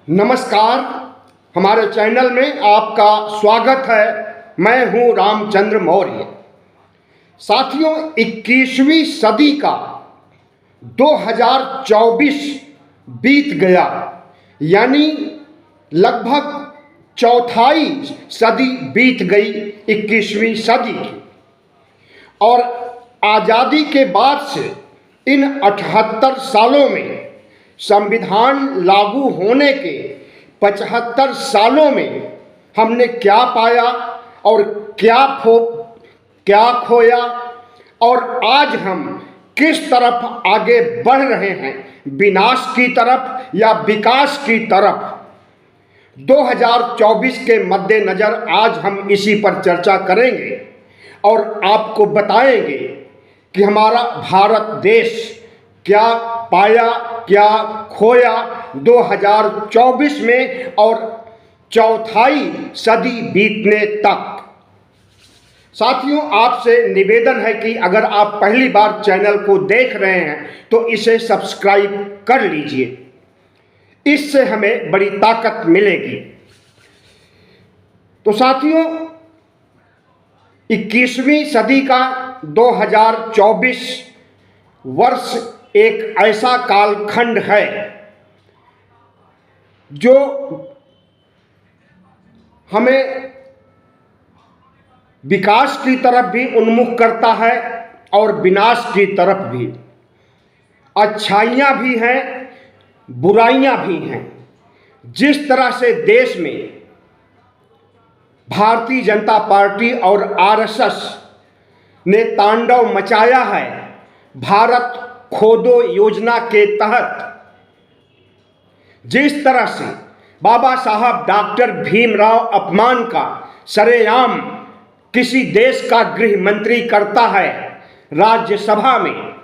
नमस्कार। हमारे चैनल में आपका स्वागत है। मैं हूं रामचंद्र मौर्य। साथियों, 21वीं सदी का 2024 बीत गया, यानी लगभग चौथाई सदी बीत गई 21वीं सदी की। और आज़ादी के बाद से इन 78 सालों में, संविधान लागू होने के 75 सालों में हमने क्या पाया और क्या खोया, और आज हम किस तरफ आगे बढ़ रहे हैं, विनाश की तरफ या विकास की तरफ। 2024 के मद्देनज़र आज हम इसी पर चर्चा करेंगे और आपको बताएंगे कि हमारा भारत देश क्या पाया, क्या खोया 2024 में और चौथाई सदी बीतने तक। साथियों, आपसे निवेदन है कि अगर आप पहली बार चैनल को देख रहे हैं तो इसे सब्सक्राइब कर लीजिए, इससे हमें बड़ी ताकत मिलेगी। तो साथियों, 21वीं सदी का 2024 वर्ष एक ऐसा कालखंड है जो हमें विकास की तरफ भी उन्मुख करता है और विनाश की तरफ भी। अच्छाइयाँ भी हैं, बुराइयाँ भी हैं। जिस तरह से देश में भारतीय जनता पार्टी और आरएसएस ने तांडव मचाया है, भारत खोदो योजना के तहत जिस तरह से बाबा साहब डॉक्टर भीमराव अपमान का सरेआम किसी देश का गृह मंत्री करता है राज्यसभा में,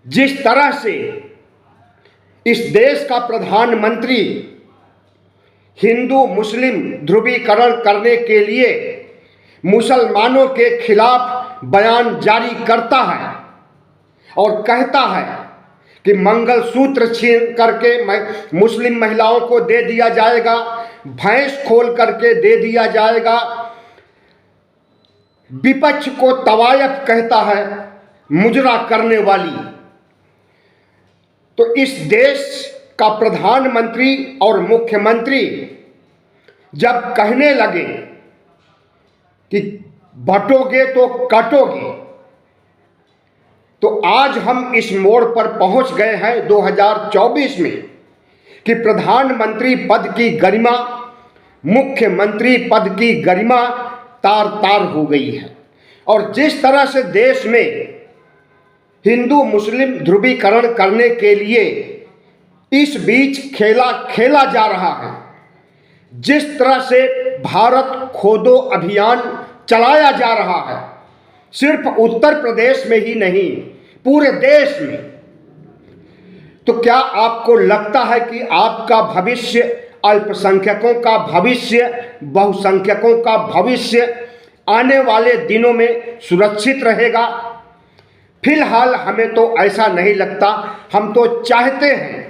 जिस तरह से इस देश का प्रधानमंत्री हिंदू मुस्लिम ध्रुवीकरण करने के लिए मुसलमानों के खिलाफ बयान जारी करता है और कहता है कि मंगलसूत्र छीन करके मुस्लिम महिलाओं को दे दिया जाएगा, भैंस खोल करके दे दिया जाएगा, विपक्ष को तवायफ कहता है, मुजरा करने वाली। तो इस देश का प्रधानमंत्री और मुख्यमंत्री जब कहने लगे कि बटोगे तो कटोगे, तो आज हम इस मोड़ पर पहुंच गए हैं 2024 में कि प्रधानमंत्री पद की गरिमा, मुख्यमंत्री पद की गरिमा तार तार हो गई है। और जिस तरह से देश में हिंदू मुस्लिम ध्रुवीकरण करने के लिए इस बीच खेला खेला जा रहा है, जिस तरह से भारत खोदो अभियान चलाया जा रहा है, सिर्फ उत्तर प्रदेश में ही नहीं पूरे देश में, तो क्या आपको लगता है कि आपका भविष्य, अल्पसंख्यकों का भविष्य, बहुसंख्यकों का भविष्य आने वाले दिनों में सुरक्षित रहेगा? फिलहाल हमें तो ऐसा नहीं लगता। हम तो चाहते हैं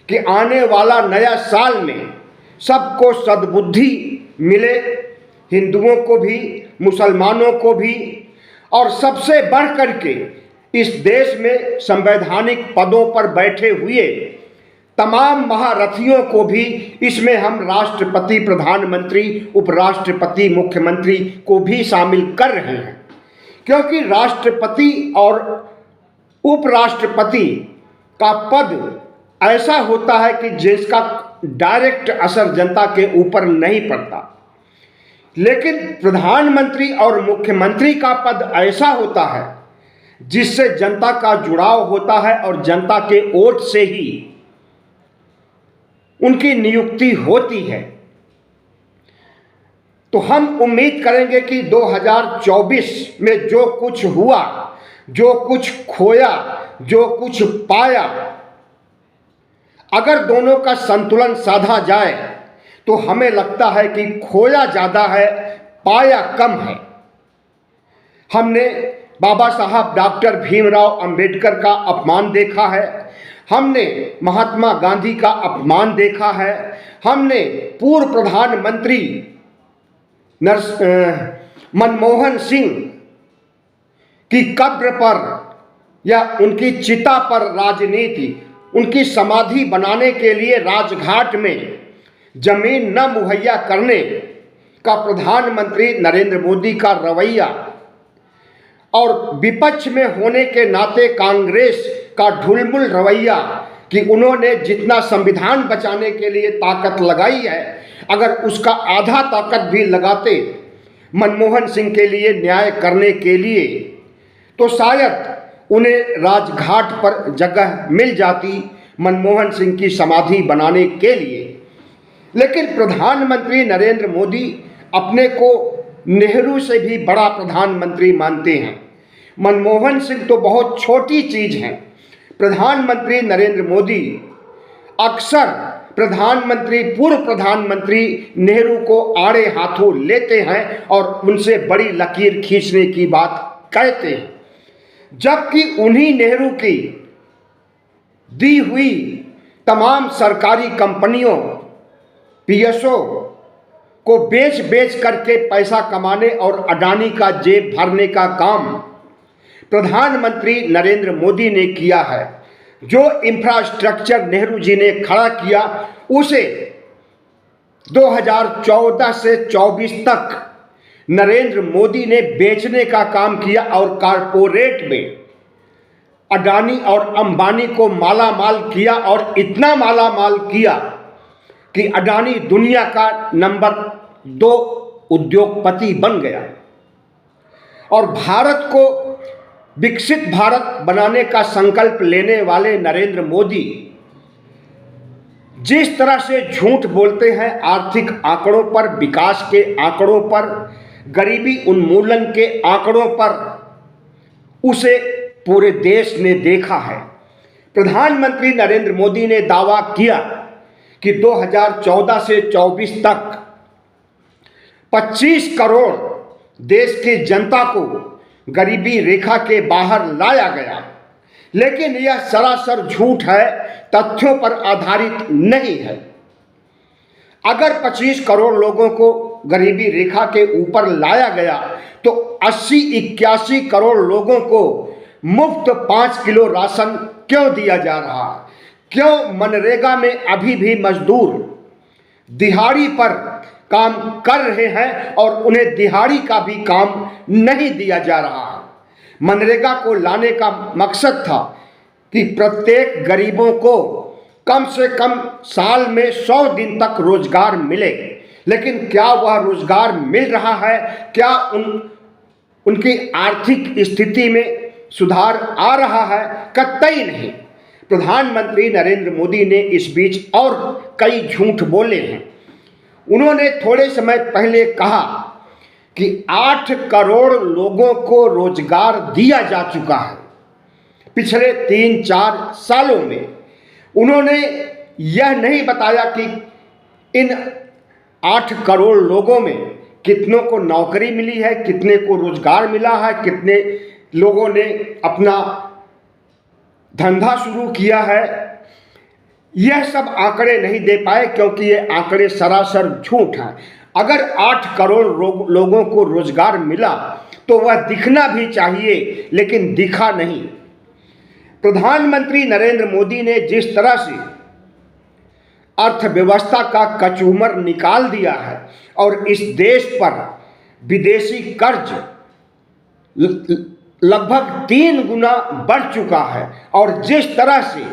कि आने वाला नया साल में सबको सद्बुद्धि मिले, हिंदुओं को भी, मुसलमानों को भी, और सबसे बढ़ कर के इस देश में संवैधानिक पदों पर बैठे हुए तमाम महारथियों को भी, इसमें हम राष्ट्रपति, प्रधानमंत्री, उपराष्ट्रपति, मुख्यमंत्री को भी शामिल कर रहे हैं। क्योंकि राष्ट्रपति और उपराष्ट्रपति का पद ऐसा होता है कि जिसका डायरेक्ट असर जनता के ऊपर नहीं पड़ता, लेकिन प्रधानमंत्री और मुख्यमंत्री का पद ऐसा होता है जिससे जनता का जुड़ाव होता है और जनता के वोट से ही उनकी नियुक्ति होती है। तो हम उम्मीद करेंगे कि 2024 में जो कुछ हुआ, जो कुछ खोया, जो कुछ पाया, अगर दोनों का संतुलन साधा जाए तो हमें लगता है कि खोया ज़्यादा है, पाया कम है। हमने बाबा साहब डॉक्टर भीमराव अंबेडकर का अपमान देखा है, हमने महात्मा गांधी का अपमान देखा है, हमने पूर्व प्रधानमंत्री मनमोहन सिंह की कब्र पर या उनकी चिता पर राजनीति, उनकी समाधि बनाने के लिए राजघाट में जमीन न मुहैया करने का प्रधानमंत्री नरेंद्र मोदी का रवैया और विपक्ष में होने के नाते कांग्रेस का ढुलमुल रवैया कि उन्होंने जितना संविधान बचाने के लिए ताकत लगाई है, अगर उसका आधा ताकत भी लगाते मनमोहन सिंह के लिए न्याय करने के लिए, तो शायद उन्हें राजघाट पर जगह मिल जाती मनमोहन सिंह की समाधि बनाने के लिए। लेकिन प्रधानमंत्री नरेंद्र मोदी अपने को नेहरू से भी बड़ा प्रधानमंत्री मानते हैं। मनमोहन सिंह तो बहुत छोटी चीज हैं। प्रधानमंत्री नरेंद्र मोदी अक्सर पूर्व प्रधानमंत्री नेहरू को आड़े हाथों लेते हैं और उनसे बड़ी लकीर खींचने की बात कहते हैं, जबकि उन्हीं नेहरू की दी हुई तमाम सरकारी कंपनियों पीएसओ को बेच करके पैसा कमाने और अडानी का जेब भरने का काम प्रधानमंत्री नरेंद्र मोदी ने किया है। जो इंफ्रास्ट्रक्चर नेहरू जी ने खड़ा किया उसे 2014 से 24 तक नरेंद्र मोदी ने बेचने का काम किया और कारपोरेट में अडानी और अंबानी को माला माल किया और इतना माला माल किया कि अडानी दुनिया का नंबर 2 उद्योगपति बन गया। और भारत को विकसित भारत बनाने का संकल्प लेने वाले नरेंद्र मोदी जिस तरह से झूठ बोलते हैं आर्थिक आंकड़ों पर, विकास के आंकड़ों पर, गरीबी उन्मूलन के आंकड़ों पर, उसे पूरे देश ने देखा है। प्रधानमंत्री नरेंद्र मोदी ने दावा किया कि 2014 से 24 तक 25 करोड़ देश की जनता को गरीबी रेखा के बाहर लाया गया, लेकिन यह सरासर झूठ है, तथ्यों पर आधारित नहीं है। अगर 25 करोड़ लोगों को गरीबी रेखा के ऊपर लाया गया तो 80-81 करोड़ लोगों को मुफ्त 5 किलो राशन क्यों दिया जा रहा है? क्यों मनरेगा में अभी भी मजदूर दिहाड़ी पर काम कर रहे हैं और उन्हें दिहाड़ी का भी काम नहीं दिया जा रहा है? मनरेगा को लाने का मकसद था कि प्रत्येक गरीबों को कम से कम साल में 100 दिन तक रोजगार मिले, लेकिन क्या वह रोजगार मिल रहा है? क्या उनकी आर्थिक स्थिति में सुधार आ रहा है? कतई नहीं। प्रधानमंत्री नरेंद्र मोदी ने इस बीच और कई झूठ बोले हैं। उन्होंने थोड़े समय पहले कहा कि 8 करोड़ लोगों को रोजगार दिया जा चुका है पिछले 3-4 सालों में। उन्होंने यह नहीं बताया कि इन 8 करोड़ लोगों में कितनों को नौकरी मिली है, कितने को रोजगार मिला है, कितने लोगों ने अपना धंधा शुरू किया है। यह सब आंकड़े नहीं दे पाए क्योंकि ये आंकड़े सरासर झूठ हैं। अगर 8 करोड़ लोगों को रोजगार मिला तो वह दिखना भी चाहिए, लेकिन दिखा नहीं। प्रधानमंत्री नरेंद्र मोदी ने जिस तरह से अर्थव्यवस्था का कचूमर निकाल दिया है और इस देश पर विदेशी कर्ज लगभग 3 गुना बढ़ चुका है और जिस तरह से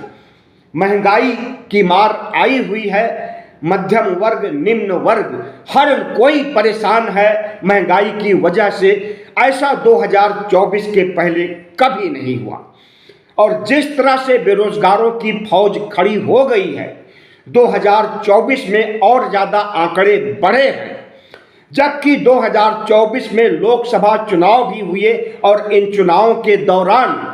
महंगाई की मार आई हुई है, मध्यम वर्ग, निम्न वर्ग, हर कोई परेशान है महंगाई की वजह से। ऐसा 2024 के पहले कभी नहीं हुआ। और जिस तरह से बेरोजगारों की फौज खड़ी हो गई है, 2024 में और ज़्यादा आंकड़े बढ़े हैं। जबकि 2024 में लोकसभा चुनाव भी हुए और इन चुनावों के दौरान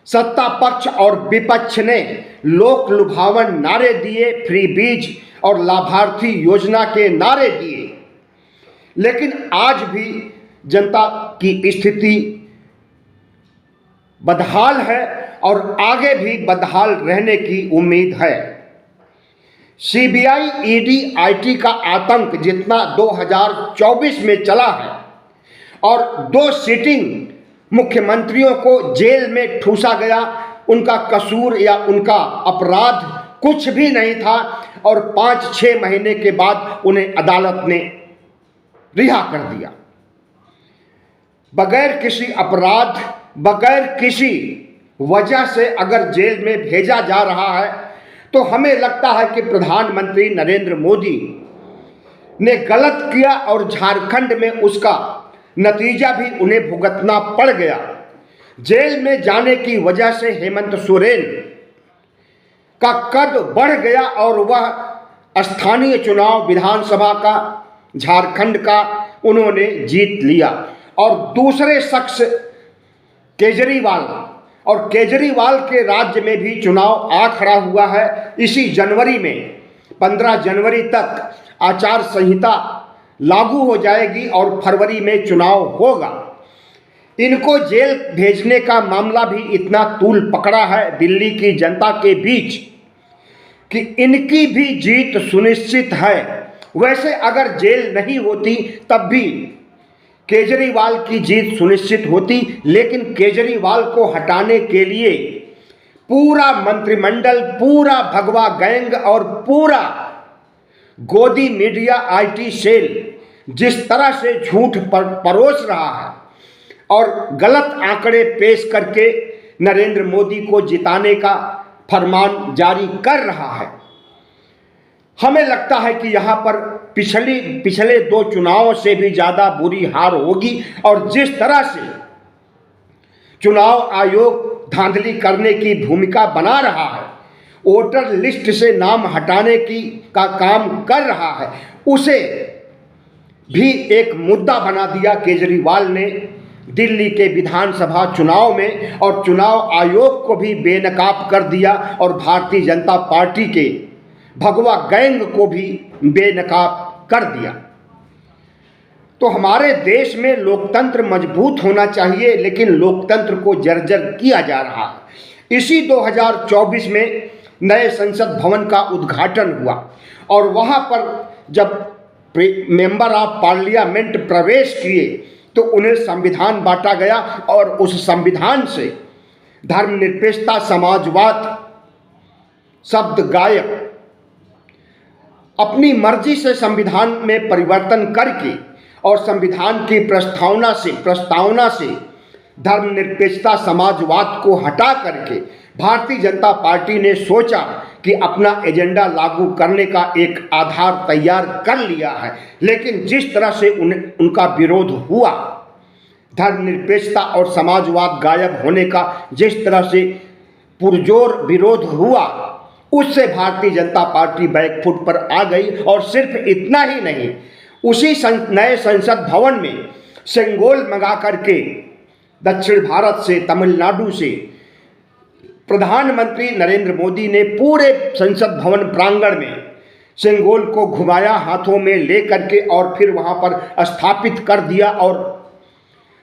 सत्ता पक्ष और विपक्ष ने लोक लुभावन नारे दिए, फ्री बीज और लाभार्थी योजना के नारे दिए, लेकिन आज भी जनता की स्थिति बदहाल है और आगे भी बदहाल रहने की उम्मीद है। सीबीआई, ईडी, आईटी का आतंक जितना 2024 में चला है और 2 सिटिंग मुख्यमंत्रियों को जेल में ठूसा गया, उनका कसूर या उनका अपराध कुछ भी नहीं था और 5-6 महीने के बाद उन्हें अदालत ने रिहा कर दिया। बगैर किसी अपराध, बगैर किसी वजह से अगर जेल में भेजा जा रहा है तो हमें लगता है कि प्रधानमंत्री नरेंद्र मोदी ने गलत किया और झारखंड में उसका नतीजा भी उन्हें भुगतना पड़ गया। जेल में जाने की वजह से हेमंत सोरेन का कद बढ़ गया और वह स्थानीय चुनाव विधानसभा का झारखंड का उन्होंने जीत लिया। और दूसरे शख्स केजरीवाल, और केजरीवाल के राज्य में भी चुनाव आ खड़ा हुआ है। इसी जनवरी में 15 जनवरी तक आचार संहिता लागू हो जाएगी और फरवरी में चुनाव होगा। इनको जेल भेजने का मामला भी इतना तूल पकड़ा है दिल्ली की जनता के बीच कि इनकी भी जीत सुनिश्चित है। वैसे अगर जेल नहीं होती तब भी केजरीवाल की जीत सुनिश्चित होती, लेकिन केजरीवाल को हटाने के लिए पूरा मंत्रिमंडल, पूरा भगवा गैंग और पूरा गोदी मीडिया, आईटी सेल जिस तरह से झूठ परोस रहा है और गलत आंकड़े पेश करके नरेंद्र मोदी को जिताने का फरमान जारी कर रहा है, हमें लगता है कि यहाँ पर पिछले 2 चुनावों से भी ज़्यादा बुरी हार होगी। और जिस तरह से चुनाव आयोग धांधली करने की भूमिका बना रहा है, वोटर लिस्ट से नाम हटाने का काम कर रहा है, उसे भी एक मुद्दा बना दिया केजरीवाल ने दिल्ली के विधानसभा चुनाव में, और चुनाव आयोग को भी बेनकाब कर दिया और भारतीय जनता पार्टी के भगवा गैंग को भी बेनकाब कर दिया। तो हमारे देश में लोकतंत्र मजबूत होना चाहिए, लेकिन लोकतंत्र को जर्जर किया जा रहा है। इसी 2024 में नए संसद भवन का उद्घाटन हुआ और वहाँ पर जब मेंबर ऑफ पार्लियामेंट प्रवेश किए तो उन्हें संविधान बांटा गया और उस संविधान से धर्मनिरपेक्षता, समाजवाद शब्द गायब। अपनी मर्जी से संविधान में परिवर्तन करके और संविधान की प्रस्तावना से धर्मनिरपेक्षता, समाजवाद को हटा करके भारतीय जनता पार्टी ने सोचा कि अपना एजेंडा लागू करने का एक आधार तैयार कर लिया है। लेकिन जिस तरह से उनका विरोध हुआ, धर्मनिरपेक्षता और समाजवाद गायब होने का जिस तरह से पुरजोर विरोध हुआ, उससे भारतीय जनता पार्टी बैकफुट पर आ गई। और सिर्फ इतना ही नहीं, उसी नए संसद भवन में सेंगोल मंगा करके दक्षिण भारत से, तमिलनाडु से प्रधानमंत्री नरेंद्र मोदी ने पूरे संसद भवन प्रांगण में सेंगोल को घुमाया हाथों में ले करके और फिर वहां पर स्थापित कर दिया और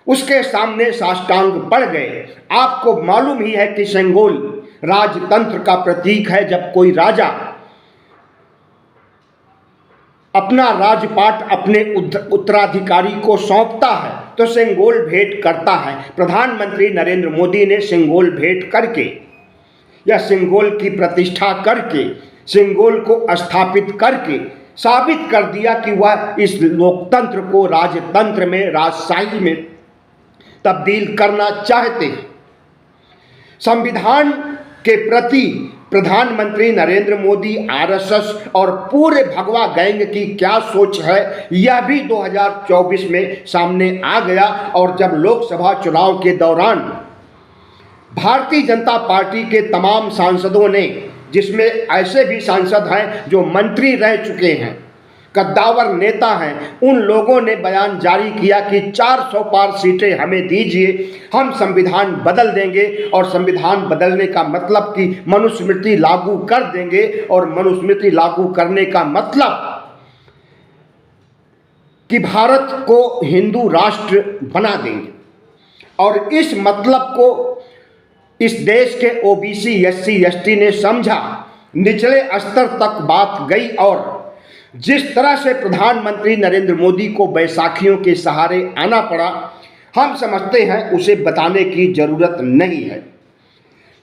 उसके सामने साष्टांग पड़ गए। आपको मालूम ही है कि सेंगोल राजतंत्र का प्रतीक है। जब कोई राजा अपना राजपाट अपने उत्तराधिकारी को सौंपता है तो सेंगोल भेंट करता है। प्रधानमंत्री नरेंद्र मोदी ने सेंगोल भेंट करके या सेंगोल की प्रतिष्ठा करके, सेंगोल को स्थापित करके साबित कर दिया कि वह इस लोकतंत्र को राजतंत्र में, राजशाही में तब्दील करना चाहते हैं। संविधान के प्रति प्रधानमंत्री नरेंद्र मोदी, आरएसएस और पूरे भगवा गैंग की क्या सोच है, यह भी 2024 में सामने आ गया। और जब लोकसभा चुनाव के दौरान भारतीय जनता पार्टी के तमाम सांसदों ने, जिसमें ऐसे भी सांसद हैं जो मंत्री रह चुके हैं, कद्दावर नेता हैं, उन लोगों ने बयान जारी किया कि 400 पार सीटें हमें दीजिए, हम संविधान बदल देंगे। और संविधान बदलने का मतलब कि मनुस्मृति लागू कर देंगे, और मनुस्मृति लागू करने का मतलब कि भारत को हिंदू राष्ट्र बना देंगे। और इस मतलब को इस देश के ओबीसी एससी एसटी ने समझा, निचले स्तर तक बात गई और जिस तरह से प्रधानमंत्री नरेंद्र मोदी को बैसाखियों के सहारे आना पड़ा, हम समझते हैं उसे बताने की जरूरत नहीं है।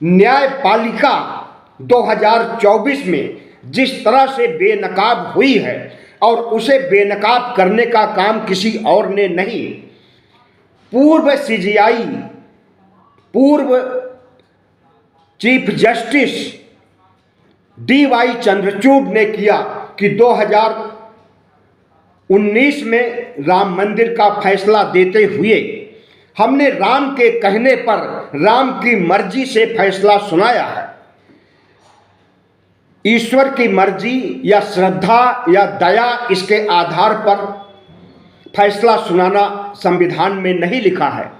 न्यायपालिका 2024 में जिस तरह से बेनकाब हुई है और उसे बेनकाब करने का काम किसी और ने नहीं, पूर्व सीजीआई, पूर्व चीफ जस्टिस डीवाई चंद्रचूड़ ने किया कि 2019 में राम मंदिर का फैसला देते हुए हमने राम के कहने पर राम की मर्जी से फैसला सुनाया है। ईश्वर की मर्जी या श्रद्धा या दया इसके आधार पर फैसला सुनाना संविधान में नहीं लिखा है,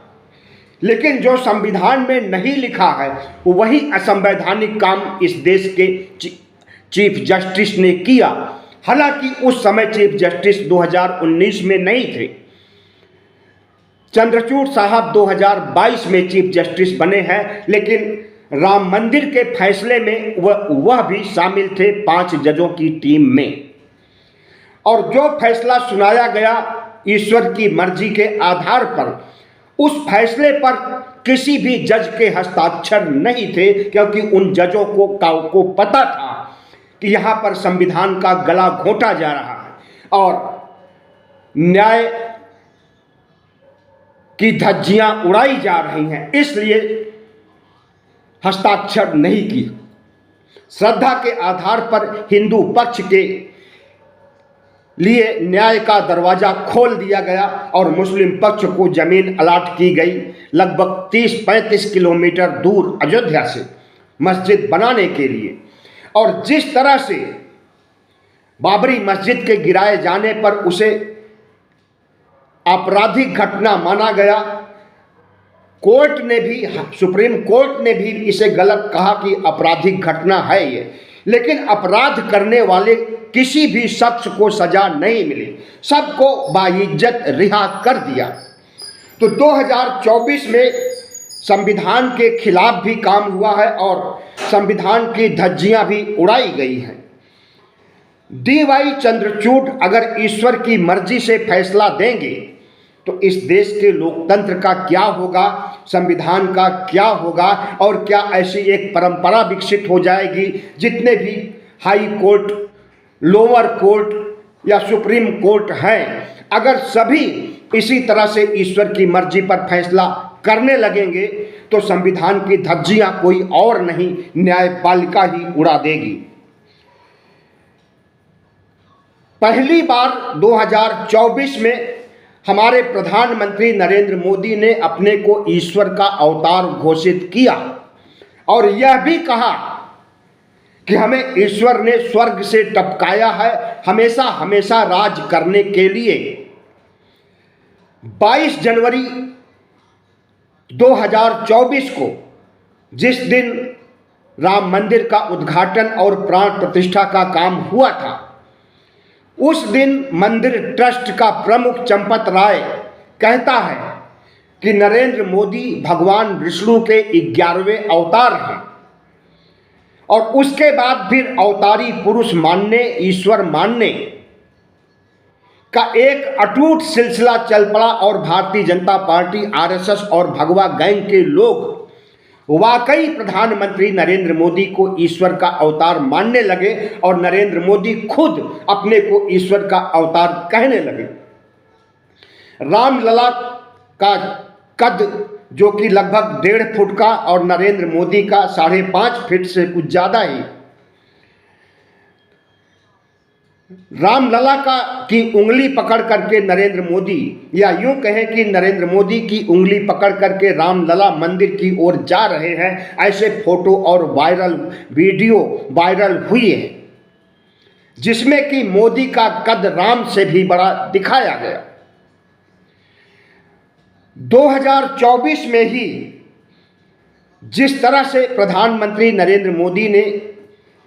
लेकिन जो संविधान में नहीं लिखा है वही असंवैधानिक काम इस देश के चीफ जस्टिस ने किया। हालांकि उस समय चीफ जस्टिस 2019 में नहीं थे, चंद्रचूड़ साहब 2022 में चीफ जस्टिस बने हैं, लेकिन राम मंदिर के फैसले में वह भी शामिल थे 5 जजों की टीम में। और जो फैसला सुनाया गया ईश्वर की मर्जी के आधार पर, उस फैसले पर किसी भी जज के हस्ताक्षर नहीं थे, क्योंकि उन जजों को पता था कि यहाँ पर संविधान का गला घोंटा जा रहा है और न्याय की धज्जियां उड़ाई जा रही हैं, इसलिए हस्ताक्षर नहीं किए। श्रद्धा के आधार पर हिंदू पक्ष के लिए न्याय का दरवाजा खोल दिया गया और मुस्लिम पक्ष को जमीन अलाट की गई, लगभग 30-35 किलोमीटर दूर अयोध्या से मस्जिद बनाने के लिए। और जिस तरह से बाबरी मस्जिद के गिराए जाने पर उसे आपराधिक घटना माना गया, कोर्ट ने भी, सुप्रीम कोर्ट ने भी इसे गलत कहा कि आपराधिक घटना है ये, लेकिन अपराध करने वाले किसी भी शख्स को सजा नहीं मिली, सबको बाइज्जत रिहा कर दिया। तो 2024 में संविधान के खिलाफ भी काम हुआ है और संविधान की धज्जियां भी उड़ाई गई हैं। डीवाई चंद्रचूड़ अगर ईश्वर की मर्जी से फैसला देंगे तो इस देश के लोकतंत्र का क्या होगा, संविधान का क्या होगा, और क्या ऐसी एक परंपरा विकसित हो जाएगी जितने भी हाई कोर्ट, लोअर कोर्ट या सुप्रीम कोर्ट हैं, अगर सभी इसी तरह से ईश्वर की मर्जी पर फैसला करने लगेंगे तो संविधान की धज्जियां कोई और नहीं, न्यायपालिका ही उड़ा देगी। पहली बार 2024 में हमारे प्रधानमंत्री नरेंद्र मोदी ने अपने को ईश्वर का अवतार घोषित किया और यह भी कहा कि हमें ईश्वर ने स्वर्ग से टपकाया है हमेशा हमेशा राज करने के लिए। 22 जनवरी 2024 को, जिस दिन राम मंदिर का उद्घाटन और प्राण प्रतिष्ठा का काम हुआ था, उस दिन मंदिर ट्रस्ट का प्रमुख चंपत राय कहता है कि नरेंद्र मोदी भगवान विष्णु के 11वें अवतार हैं और उसके बाद फिर अवतारी पुरुष मानने, ईश्वर मानने का एक अटूट सिलसिला चल पड़ा और भारतीय जनता पार्टी, आरएसएस और भगवा गैंग के लोग वाकई प्रधानमंत्री नरेंद्र मोदी को ईश्वर का अवतार मानने लगे और नरेंद्र मोदी खुद अपने को ईश्वर का अवतार कहने लगे। रामलला का कद जो कि लगभग 1.5 फुट का और नरेंद्र मोदी का 5.5 फीट से कुछ ज़्यादा ही, रामलला की उंगली पकड़ करके नरेंद्र मोदी, या यूं कहें कि नरेंद्र मोदी की उंगली पकड़ करके रामलला मंदिर की ओर जा रहे हैं, ऐसे फोटो और वायरल वीडियो वायरल हुई है जिसमें कि मोदी का कद राम से भी बड़ा दिखाया गया। 2024 में ही जिस तरह से प्रधानमंत्री नरेंद्र मोदी ने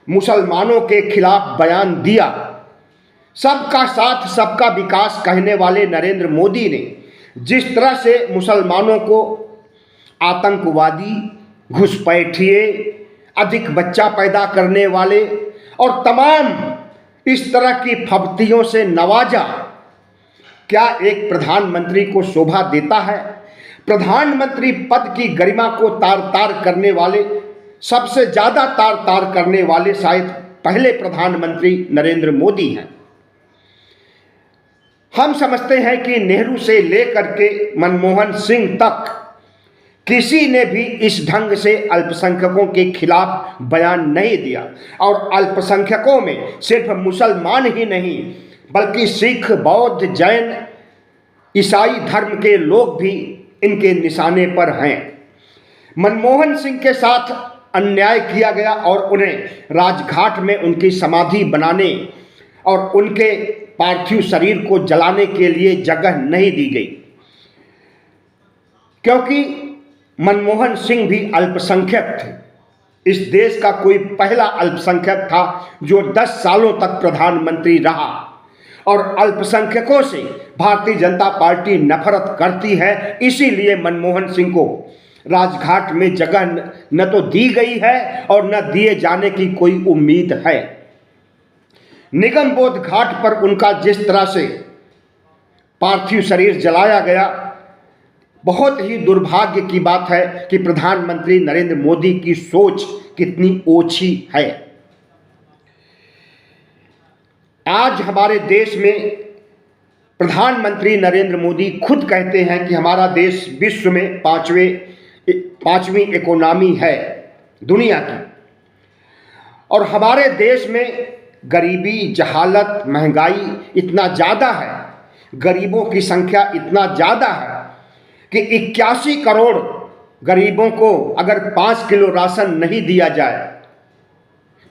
मुसलमानों के खिलाफ बयान दिया, सबका साथ सबका विकास कहने वाले नरेंद्र मोदी ने जिस तरह से मुसलमानों को आतंकवादी, घुसपैठिए, अधिक बच्चा पैदा करने वाले और तमाम इस तरह की फब्तियों से नवाजा क्या एक प्रधानमंत्री को शोभा देता है? प्रधानमंत्री पद की गरिमा को तार तार करने वाले, सबसे ज्यादा तार तार करने वाले शायद पहले प्रधानमंत्री नरेंद्र मोदी हैं। हम समझते हैं कि नेहरू से लेकर के मनमोहन सिंह तक किसी ने भी इस ढंग से अल्पसंख्यकों के खिलाफ बयान नहीं दिया, और अल्पसंख्यकों में सिर्फ मुसलमान ही नहीं बल्कि सिख, बौद्ध, जैन, ईसाई धर्म के लोग भी इनके निशाने पर हैं। मनमोहन सिंह के साथ अन्याय किया गया और उन्हें राजघाट में उनकी समाधि बनाने और उनके पार्थिव शरीर को जलाने के लिए जगह नहीं दी गई, क्योंकि मनमोहन सिंह भी अल्पसंख्यक थे। इस देश का कोई पहला अल्पसंख्यक था जो 10 सालों तक प्रधानमंत्री रहा, और अल्पसंख्यकों से भारतीय जनता पार्टी नफरत करती है। इसीलिए मनमोहन सिंह को राजघाट में जगह न तो दी गई है और न दिए जाने की कोई उम्मीद है। निगमबोध घाट पर उनका जिस तरह से पार्थिव शरीर जलाया गया, बहुत ही दुर्भाग्य की बात है कि प्रधानमंत्री नरेंद्र मोदी की सोच कितनी ओछी है। आज हमारे देश में प्रधानमंत्री नरेंद्र मोदी खुद कहते हैं कि हमारा देश विश्व में पांचवी इकोनॉमी है दुनिया की, और हमारे देश में गरीबी, जहालत, महंगाई इतना ज़्यादा है, गरीबों की संख्या इतना ज़्यादा है कि 81 करोड़ गरीबों को अगर 5 किलो राशन नहीं दिया जाए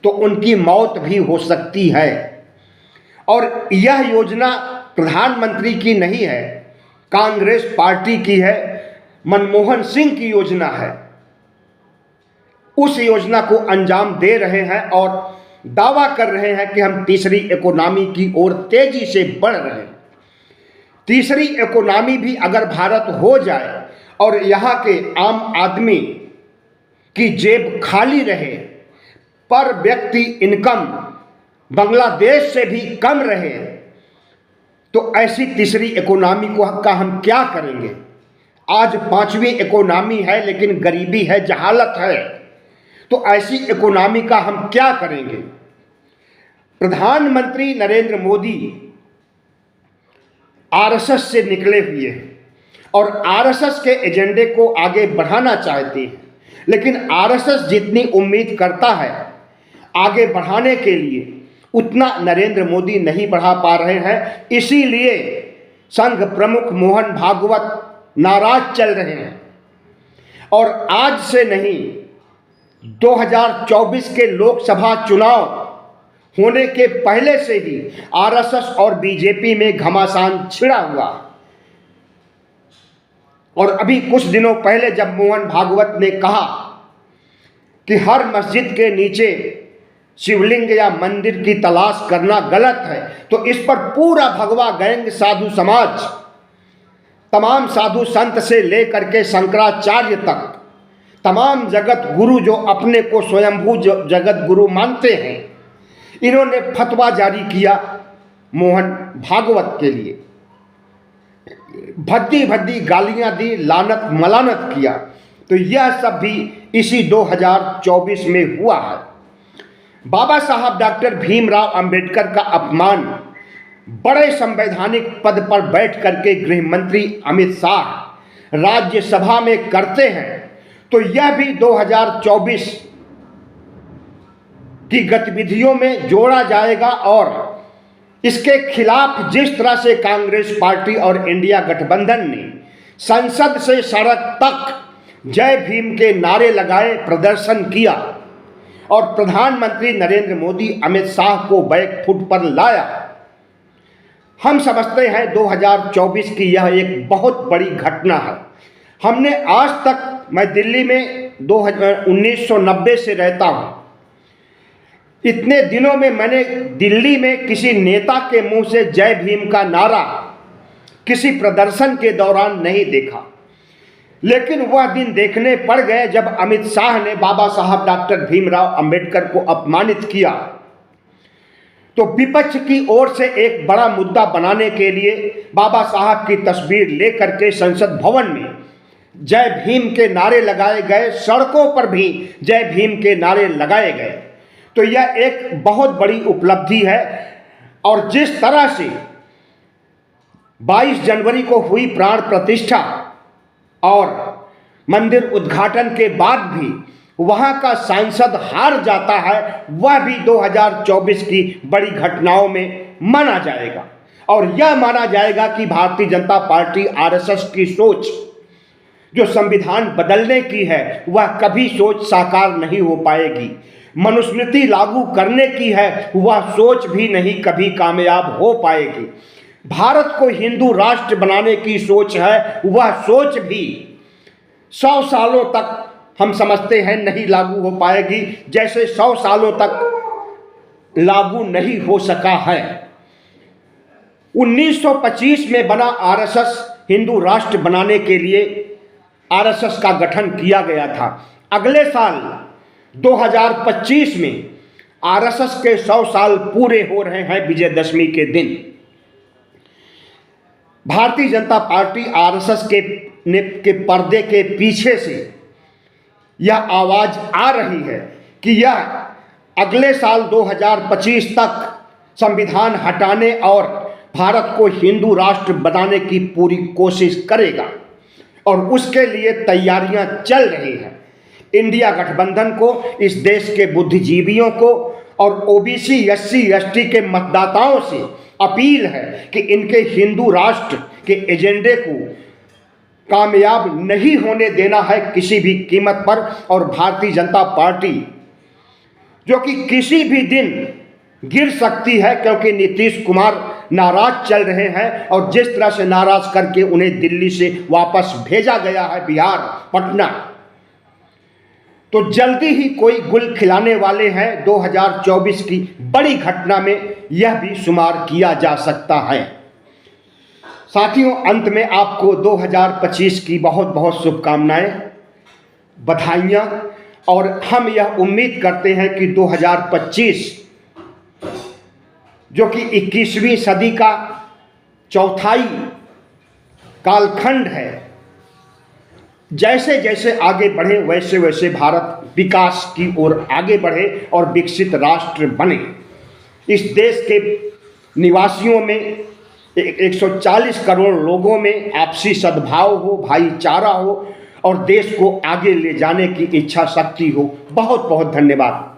तो उनकी मौत भी हो सकती है। और यह योजना प्रधानमंत्री की नहीं है, कांग्रेस पार्टी की है, मनमोहन सिंह की योजना है। उस योजना को अंजाम दे रहे हैं और दावा कर रहे हैं कि हम तीसरी इकोनॉमी की ओर तेजी से बढ़ रहे हैं। तीसरी इकोनॉमी भी अगर भारत हो जाए और यहाँ के आम आदमी की जेब खाली रहे, पर व्यक्ति इनकम बांग्लादेश से भी कम रहे, तो ऐसी तीसरी इकोनॉमी का हम क्या करेंगे? आज 5वीं इकोनॉमी है लेकिन गरीबी है, जहालत है, तो ऐसी इकोनॉमी का हम क्या करेंगे? प्रधानमंत्री नरेंद्र मोदी आरएसएस से निकले हुए हैं और आरएसएस के एजेंडे को आगे बढ़ाना चाहते हैं, लेकिन आरएसएस जितनी उम्मीद करता है आगे बढ़ाने के लिए उतना नरेंद्र मोदी नहीं बढ़ा पा रहे हैं। इसीलिए संघ प्रमुख मोहन भागवत नाराज चल रहे हैं, और आज से नहीं 2024 के लोकसभा चुनाव होने के पहले से ही आरएसएस और बीजेपी में घमासान छिड़ा हुआ। और अभी कुछ दिनों पहले जब मोहन भागवत ने कहा कि हर मस्जिद के नीचे शिवलिंग या मंदिर की तलाश करना गलत है, तो इस पर पूरा भगवा गैंग, साधु समाज, तमाम साधु संत से लेकर के शंकराचार्य तक तमाम जगत गुरु जो अपने को स्वयंभू जगत गुरु मानते हैं, इन्होंने फतवा जारी किया मोहन भागवत के लिए, भद्दी भद्दी गालियां दी, लानत मलानत किया। तो यह सब भी इसी 2024 में हुआ है। बाबा साहब डॉक्टर भीमराव अंबेडकर का अपमान बड़े संवैधानिक पद पर बैठ करके गृह मंत्री अमित शाह राज्यसभा में करते हैं, तो यह भी 2024 की गतिविधियों में जोड़ा जाएगा। और इसके खिलाफ जिस तरह से कांग्रेस पार्टी और इंडिया गठबंधन ने संसद से सड़क तक जय भीम के नारे लगाए, प्रदर्शन किया और प्रधानमंत्री नरेंद्र मोदी अमित शाह को बैकफुट पर लाया, हम समझते हैं 2024 की यह एक बहुत बड़ी घटना है। हमने आज तक, मैं दिल्ली में 1990 से रहता हूं, इतने दिनों में मैंने दिल्ली में किसी नेता के मुंह से जय भीम का नारा किसी प्रदर्शन के दौरान नहीं देखा। लेकिन वह दिन देखने पड़ गए जब अमित शाह ने बाबा साहब डॉक्टर भीमराव अंबेडकर को अपमानित किया। तो विपक्ष की ओर से एक बड़ा मुद्दा बनाने के लिए बाबा साहब की तस्वीर लेकर के संसद भवन में जय भीम के नारे लगाए गए, सड़कों पर भी जय भीम के नारे लगाए गए। तो यह एक बहुत बड़ी उपलब्धि है। और जिस तरह से 22 जनवरी को हुई प्राण प्रतिष्ठा और मंदिर उद्घाटन के बाद भी वहां का सांसद हार जाता है, वह भी 2024 की बड़ी घटनाओं में माना जाएगा। और यह माना जाएगा कि भारतीय जनता पार्टी आरएसएस की सोच जो संविधान बदलने की है, वह कभी सोच साकार नहीं हो पाएगी। मनुस्मृति लागू करने की है, वह सोच भी नहीं कभी कामयाब हो पाएगी। भारत को हिंदू राष्ट्र बनाने की सोच है, वह सोच भी 100 सालों तक हम समझते हैं नहीं लागू हो पाएगी, जैसे 100 सालों तक लागू नहीं हो सका है। 1925 में बना आरएसएस हिंदू राष्ट्र बनाने के लिए आरएसएस का गठन किया गया था। अगले साल 2025 में आरएसएस के 100 साल पूरे हो रहे हैं विजयदशमी के दिन। भारतीय जनता पार्टी आरएसएस के पर्दे के पीछे से यह आवाज आ रही है कि यह अगले साल 2025 तक संविधान हटाने और भारत को हिंदू राष्ट्र बनाने की पूरी कोशिश करेगा और उसके लिए तैयारियां चल रही हैं। इंडिया गठबंधन को, इस देश के बुद्धिजीवियों को और ओबीसी एससी एसटी के मतदाताओं से अपील है कि इनके हिंदू राष्ट्र के एजेंडे को कामयाब नहीं होने देना है किसी भी कीमत पर। और भारतीय जनता पार्टी जो कि किसी भी दिन गिर सकती है, क्योंकि नीतीश कुमार नाराज चल रहे हैं और जिस तरह से नाराज करके उन्हें दिल्ली से वापस भेजा गया है बिहार पटना, तो जल्दी ही कोई गुल खिलाने वाले हैं। 2024 की बड़ी घटना में यह भी शुमार किया जा सकता है। साथियों, अंत में आपको 2025 की बहुत बहुत शुभकामनाएं, बधाइयां। और हम यह उम्मीद करते हैं कि 2025 जो कि 21वीं सदी का चौथाई कालखंड है, जैसे जैसे आगे बढ़े वैसे वैसे भारत विकास की ओर आगे बढ़े और विकसित राष्ट्र बने। इस देश के निवासियों में 140 करोड़ लोगों में आपसी सद्भाव हो, भाईचारा हो और देश को आगे ले जाने की इच्छा शक्ति हो। बहुत बहुत धन्यवाद।